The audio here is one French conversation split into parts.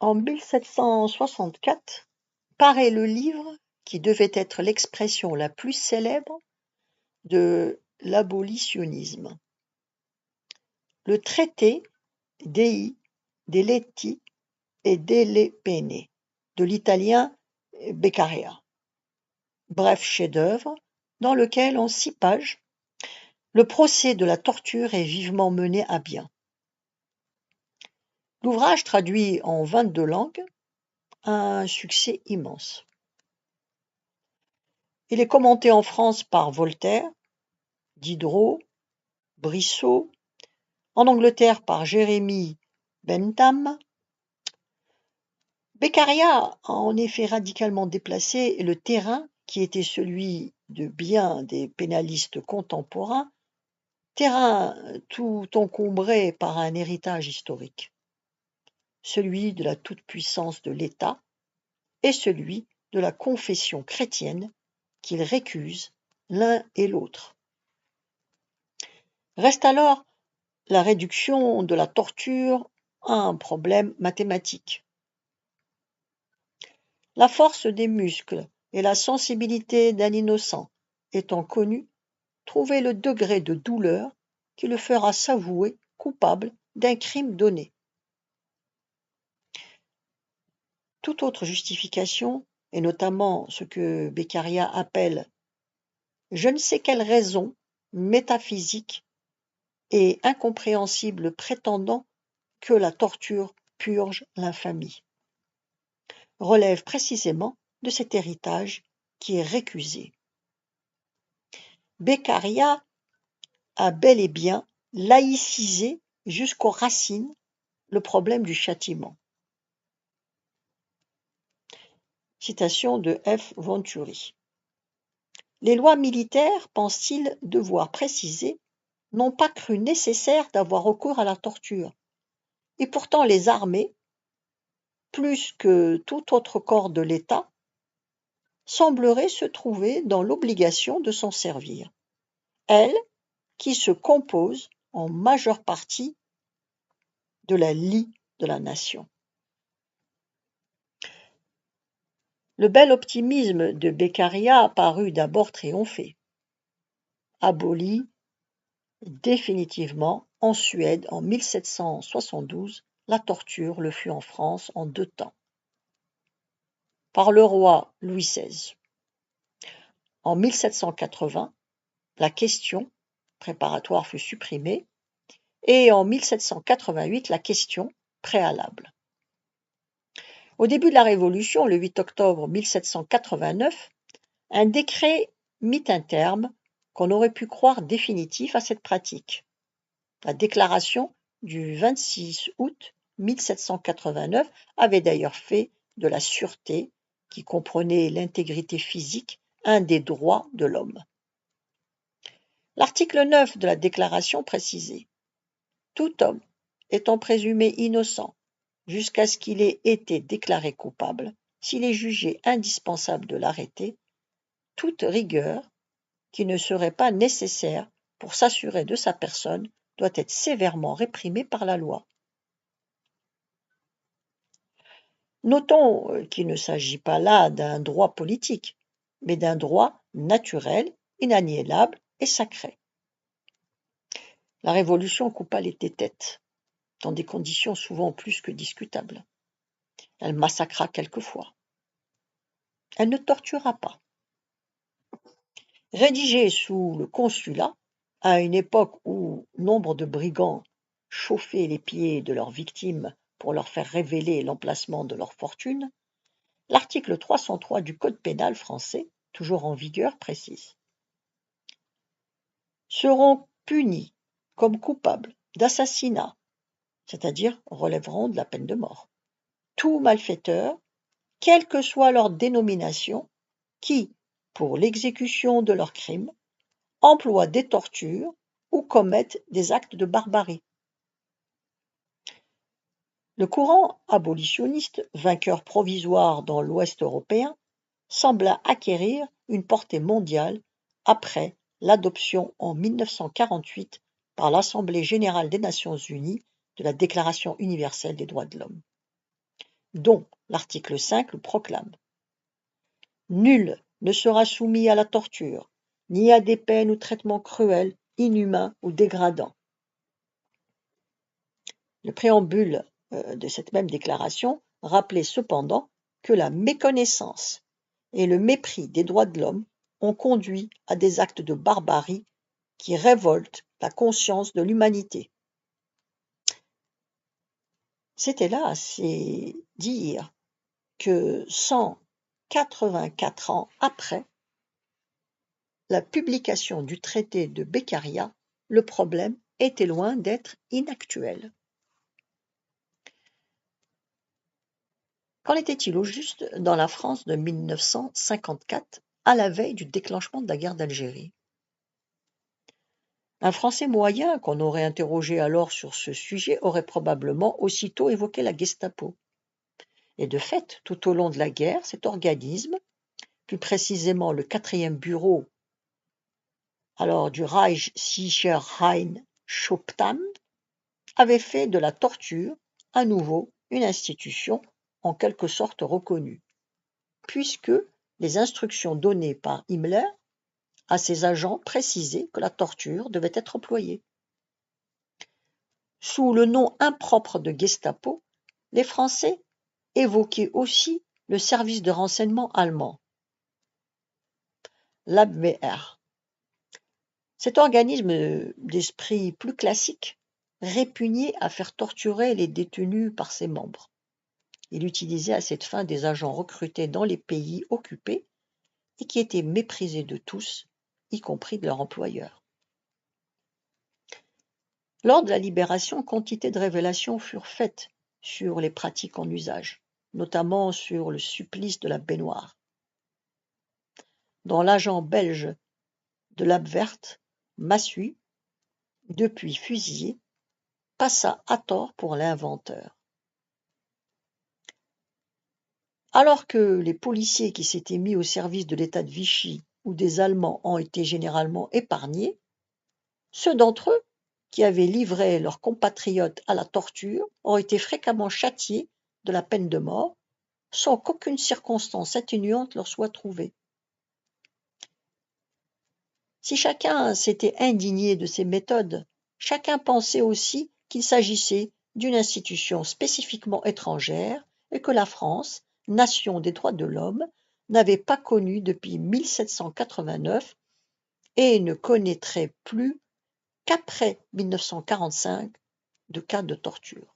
En 1764 paraît le livre qui devait être l'expression la plus célèbre de l'abolitionnisme, le traité Dei deletti e delle pene de l'italien Beccaria, bref chef-d'œuvre dans lequel, en 6 pages, le procès de la torture est vivement mené à bien. L'ouvrage, traduit en 22 langues, a un succès immense. Il est commenté en France par Voltaire, Diderot, Brissot, en Angleterre par Jérémie Bentham. Beccaria a en effet radicalement déplacé le terrain qui était celui de bien des pénalistes contemporains, terrain tout encombré par un héritage historique, celui de la toute-puissance de l'État et celui de la confession chrétienne qu'ils récusent l'un et l'autre. Reste alors la réduction de la torture à un problème mathématique. La force des muscles et la sensibilité d'un innocent étant connues, trouver le degré de douleur qui le fera s'avouer coupable d'un crime donné. Toute autre justification, et notamment ce que Beccaria appelle je ne sais quelle raison métaphysique et incompréhensible prétendant que la torture purge l'infamie, relève précisément de cet héritage qui est récusé. Beccaria a bel et bien laïcisé jusqu'aux racines le problème du châtiment. Citation de F. Venturi. Les lois militaires, pense-t-il devoir préciser, n'ont pas cru nécessaire d'avoir recours à la torture, et pourtant les armées, plus que tout autre corps de l'État, sembleraient se trouver dans l'obligation de s'en servir, elles qui se composent en majeure partie de la lie de la nation. Le bel optimisme de Beccaria parut d'abord triompher. Aboli définitivement en Suède en 1772, la torture le fut en France en 2 temps, par le roi Louis XVI. En 1780, la question préparatoire fut supprimée et en 1788, la question préalable. Au début de la Révolution, le 8 octobre 1789, un décret mit un terme qu'on aurait pu croire définitif à cette pratique. La déclaration du 26 août 1789 avait d'ailleurs fait de la sûreté, qui comprenait l'intégrité physique, un des droits de l'homme. L'article 9 de la déclaration précisait « Tout homme étant présumé innocent jusqu'à ce qu'il ait été déclaré coupable, s'il est jugé indispensable de l'arrêter, toute rigueur qui ne serait pas nécessaire pour s'assurer de sa personne doit être sévèrement réprimée par la loi. » Notons qu'il ne s'agit pas là d'un droit politique, mais d'un droit naturel, inaliénable et sacré. La Révolution coupa les têtes, dans des conditions souvent plus que discutables. Elle massacra quelquefois. Elle ne tortura pas. Rédigée sous le Consulat, à une époque où nombre de brigands chauffaient les pieds de leurs victimes pour leur faire révéler l'emplacement de leur fortune, l'article 303 du Code pénal français, toujours en vigueur, précise « seront punis comme coupables d'assassinat, c'est-à-dire relèveront de la peine de mort, tous malfaiteurs, quelle que soit leur dénomination, qui, pour l'exécution de leurs crimes, emploient des tortures ou commettent des actes de barbarie. » Le courant abolitionniste, vainqueur provisoire dans l'Ouest européen, sembla acquérir une portée mondiale après l'adoption en 1948 par l'Assemblée générale des Nations unies de la Déclaration universelle des droits de l'homme. dont l'article 5 le proclame. Nul ne sera soumis à la torture, ni à des peines ou traitements cruels, inhumains ou dégradants. Le préambule de cette même déclaration rappelait cependant que la méconnaissance et le mépris des droits de l'homme ont conduit à des actes de barbarie qui révoltent la conscience de l'humanité. C'était là, c'est dire que 184 ans après la publication du traité de Beccaria, le problème était loin d'être inactuel. Qu'en était-il au juste dans la France de 1954, à la veille du déclenchement de la guerre d'Algérie? Un Français moyen qu'on aurait interrogé alors sur ce sujet aurait probablement aussitôt évoqué la Gestapo. Et de fait, tout au long de la guerre, cet organisme, plus précisément le 4e bureau alors du Reichssicherheitsschutzstamt, avait fait de la torture, à nouveau, une institution en quelque sorte reconnue, puisque les instructions données par Himmler à ses agents précisaient que la torture devait être employée. Sous le nom impropre de Gestapo, les Français évoquaient aussi le service de renseignement allemand, l'Abwehr. Cet organisme d'esprit plus classique répugnait à faire torturer les détenus par ses membres. Il utilisait à cette fin des agents recrutés dans les pays occupés et qui étaient méprisés de tous, y compris de leur employeur. Lors de la Libération, quantité de révélations furent faites sur les pratiques en usage, notamment sur le supplice de la baignoire, dont l'agent belge de l'Abwehr, Massu, depuis fusillé, passa à tort pour l'inventeur. Alors que les policiers qui s'étaient mis au service de l'État de Vichy ou des Allemands ont été généralement épargnés, ceux d'entre eux qui avaient livré leurs compatriotes à la torture ont été fréquemment châtiés de la peine de mort, sans qu'aucune circonstance atténuante leur soit trouvée. Si chacun s'était indigné de ces méthodes, chacun pensait aussi qu'il s'agissait d'une institution spécifiquement étrangère et que la France, nation des droits de l'homme, n'avait pas connu depuis 1789 et ne connaîtrait plus qu'après 1945 de cas de torture.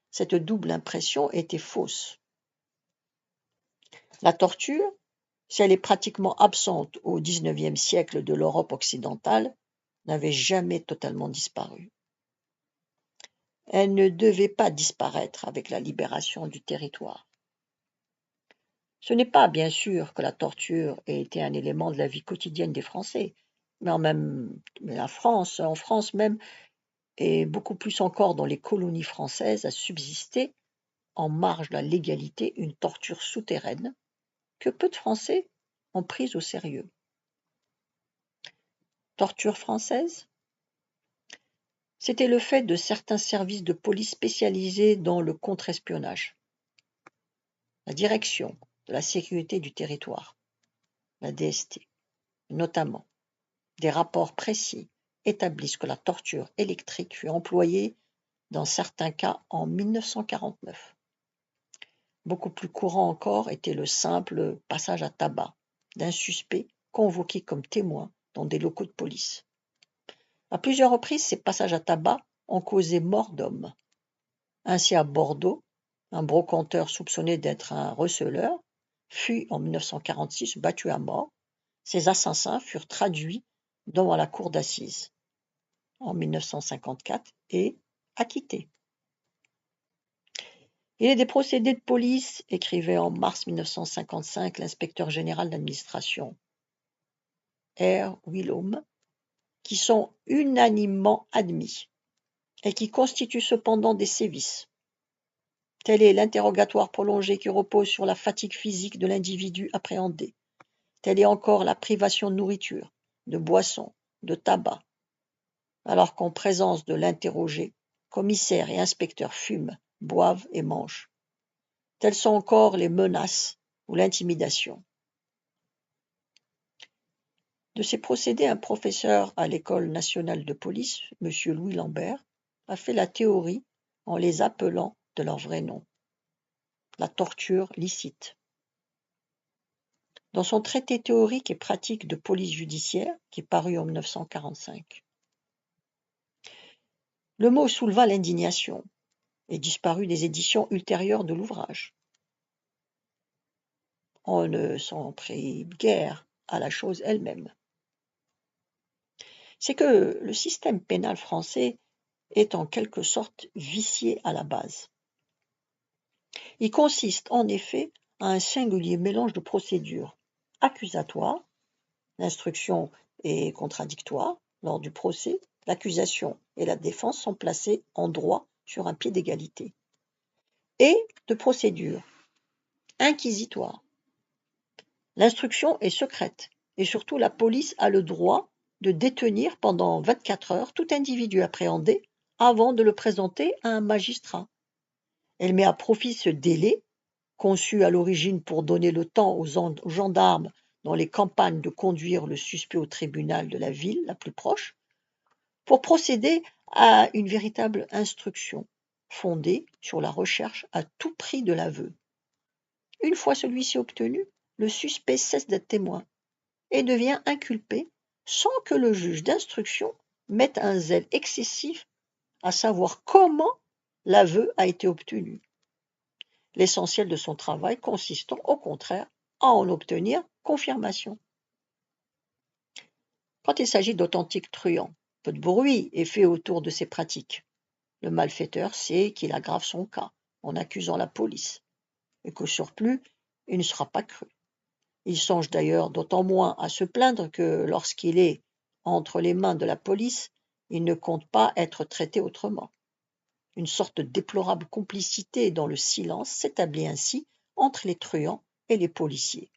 Cette double impression était fausse. La torture, si elle est pratiquement absente au XIXe siècle de l'Europe occidentale, n'avait jamais totalement disparu. Elle ne devait pas disparaître avec la libération du territoire. Ce n'est pas, bien sûr, que la torture ait été un élément de la vie quotidienne des Français, mais en France même, et beaucoup plus encore dans les colonies françaises, a subsisté, en marge de la légalité, une torture souterraine que peu de Français ont prise au sérieux. Torture française? C'était le fait de certains services de police spécialisés dans le contre-espionnage. La Direction de la sécurité du territoire, la DST, notamment. Des rapports précis établissent que la torture électrique fut employée dans certains cas en 1949. Beaucoup plus courant encore était le simple passage à tabac d'un suspect convoqué comme témoin dans des locaux de police. À plusieurs reprises, ces passages à tabac ont causé mort d'hommes. Ainsi, à Bordeaux, un brocanteur soupçonné d'être un receleur fut en 1946 battu à mort. Ses assassins furent traduits devant la cour d'assises en 1954 et acquittés. Il est des procédés de police, écrivait en mars 1955 l'inspecteur général d'administration, R. Willaume, qui sont unanimement admis et qui constituent cependant des sévices. Tel est l'interrogatoire prolongé qui repose sur la fatigue physique de l'individu appréhendé. Telle est encore la privation de nourriture, de boissons, de tabac, alors qu'en présence de l'interrogé, commissaires et inspecteurs fument, boivent et mangent. Telles sont encore les menaces ou l'intimidation. De ces procédés, un professeur à l'École nationale de police, M. Louis Lambert, a fait la théorie en les appelant de leur vrai nom, la torture licite. Dans son traité théorique et pratique de police judiciaire, qui est paru en 1945, le mot souleva l'indignation et disparut des éditions ultérieures de l'ouvrage. On ne s'en prit guère à la chose elle-même. C'est que le système pénal français est en quelque sorte vicié à la base. Il consiste en effet à un singulier mélange de procédures accusatoires, l'instruction est contradictoire lors du procès, l'accusation et la défense sont placées en droit sur un pied d'égalité, et de procédures inquisitoires. L'instruction est secrète et surtout la police a le droit de détenir pendant 24 heures tout individu appréhendé avant de le présenter à un magistrat. Elle met à profit ce délai, conçu à l'origine pour donner le temps aux gendarmes dans les campagnes de conduire le suspect au tribunal de la ville la plus proche, pour procéder à une véritable instruction fondée sur la recherche à tout prix de l'aveu. Une fois celui-ci obtenu, le suspect cesse d'être témoin et devient inculpé sans que le juge d'instruction mette un zèle excessif à savoir comment l'aveu a été obtenu. L'essentiel de son travail consistant au contraire à en obtenir confirmation. Quand il s'agit d'authentiques truands, peu de bruit est fait autour de ces pratiques. Le malfaiteur sait qu'il aggrave son cas en accusant la police et qu'au surplus, il ne sera pas cru. Il songe d'ailleurs d'autant moins à se plaindre que lorsqu'il est entre les mains de la police, il ne compte pas être traité autrement. Une sorte de déplorable complicité dans le silence s'établit ainsi entre les truands et les policiers.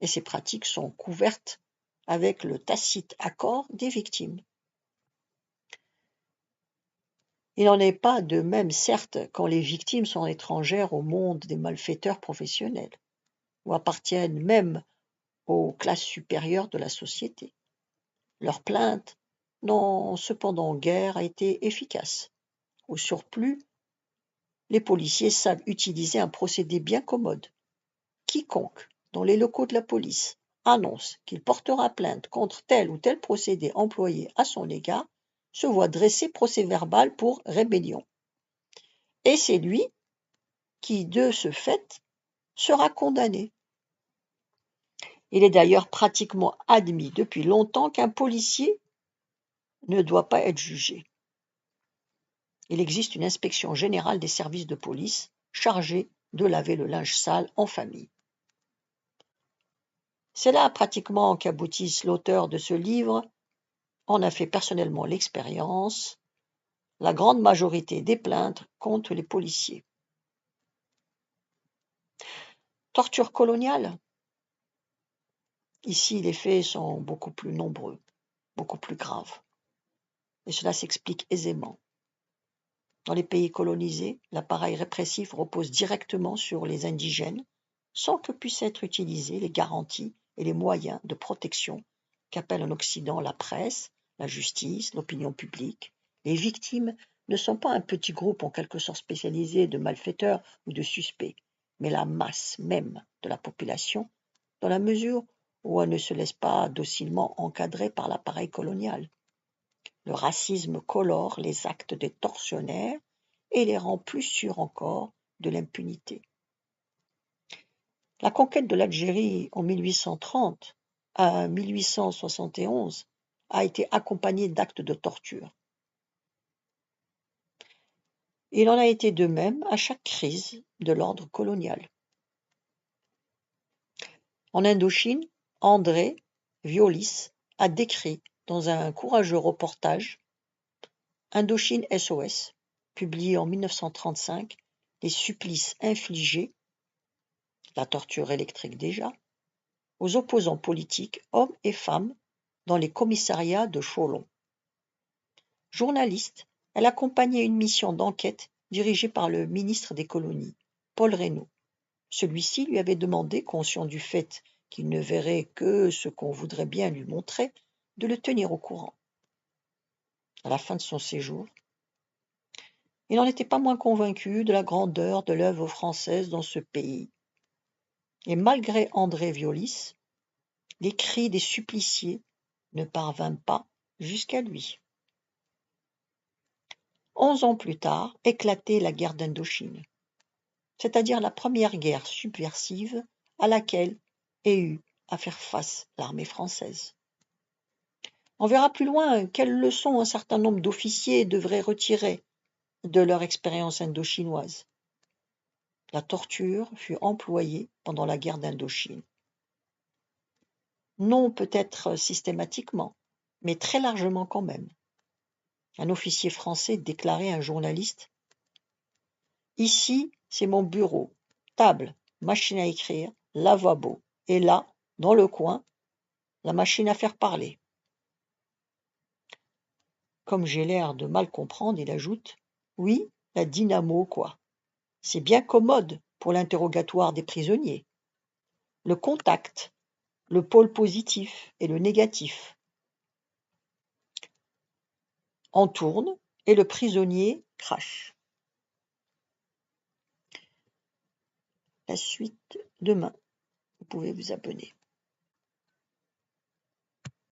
Et ces pratiques sont couvertes avec le tacite accord des victimes. Il n'en est pas de même, certes, quand les victimes sont étrangères au monde des malfaiteurs professionnels, ou appartiennent même aux classes supérieures de la société. Leurs plaintes n'ont cependant guère été efficaces. Au surplus, les policiers savent utiliser un procédé bien commode. Quiconque, dans les locaux de la police, annonce qu'il portera plainte contre tel ou tel procédé employé à son égard, se voit dresser procès-verbal pour rébellion. Et c'est lui qui, de ce fait, sera condamné. Il est d'ailleurs pratiquement admis depuis longtemps qu'un policier ne doit pas être jugé. Il existe une inspection générale des services de police chargée de laver le linge sale en famille. C'est là pratiquement qu'aboutisse l'auteur de ce livre, en a fait personnellement l'expérience, la grande majorité des plaintes contre les policiers. Torture coloniale. Ici, les faits sont beaucoup plus nombreux, beaucoup plus graves. Et cela s'explique aisément. Dans les pays colonisés, l'appareil répressif repose directement sur les indigènes, sans que puissent être utilisées les garanties et les moyens de protection qu'appelle en Occident la presse, la justice, l'opinion publique. Les victimes ne sont pas un petit groupe en quelque sorte spécialisé de malfaiteurs ou de suspects, mais la masse même de la population, dans la mesure où elle ne se laisse pas docilement encadrer par l'appareil colonial. Le racisme colore les actes des tortionnaires et les rend plus sûrs encore de l'impunité. La conquête de l'Algérie en 1830 à 1871 a été accompagnée d'actes de torture. Il en a été de même à chaque crise de l'ordre colonial. En Indochine, André Violis a décrit dans un courageux reportage Indochine SOS, publié en 1935, les supplices infligés, la torture électrique déjà, aux opposants politiques, hommes et femmes, dans les commissariats de Cholon. Journaliste, elle accompagnait une mission d'enquête dirigée par le ministre des colonies, Paul Reynaud. Celui-ci lui avait demandé, conscient du fait qu'il ne verrait que ce qu'on voudrait bien lui montrer, de le tenir au courant. À la fin de son séjour, il n'en était pas moins convaincu de la grandeur de l'œuvre française dans ce pays. Et malgré André Violis, les cris des suppliciés ne parvinrent pas jusqu'à lui. 11 ans plus tard éclatait la guerre d'Indochine, c'est-à-dire la première guerre subversive à laquelle ait eu à faire face l'armée française. On verra plus loin quelles leçons un certain nombre d'officiers devraient retirer de leur expérience indochinoise. La torture fut employée pendant la guerre d'Indochine. Non peut-être systématiquement, mais très largement quand même. Un officier français déclarait à un journaliste : « Ici, c'est mon bureau, table, machine à écrire, lavabo, et là, dans le coin, la machine à faire parler. » Comme j'ai l'air de mal comprendre, il ajoute : « Oui, la dynamo, quoi. C'est bien commode pour l'interrogatoire des prisonniers. Le contact, le pôle positif et le négatif. On tourne et le prisonnier crache. » La suite demain. Vous pouvez vous abonner.